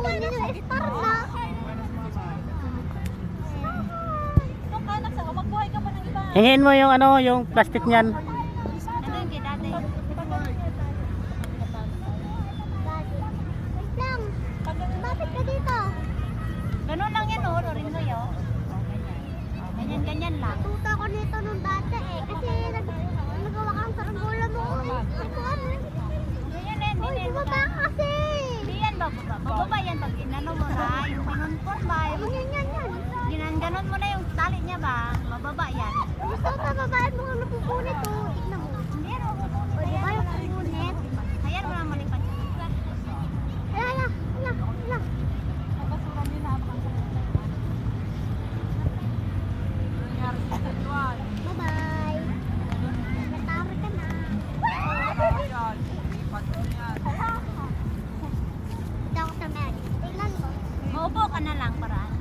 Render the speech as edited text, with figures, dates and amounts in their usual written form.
kunin yung star na. Hingin mo yung ano, yung plastic niyan. Wait lang. Bakit ka dito? Ganun lang yan, oh. Rin mo yun. Ganyan, ganyan lang. Tuto ko nito nung dati eh. Kasi nagawa kang saranggola mo. Ito ano? Ganyan yan, Uy, din. bumaba ka kasi. Hindi yan bababa. Bababa yan pag inano mo na. Yung pinuntun ba? Yan. Ginaganon mo na yung tali niya ba? Bababa yan. Gusto ko bababae mo kung napupunit oh. Tignan mo. Hindi yan, oh. O diba yung pupunit? Ayan, wala malipat. Hala. Bye-bye. Natawag ka na. Ito ako sa Mary. Tingnan mo. Maupo ka na lang para.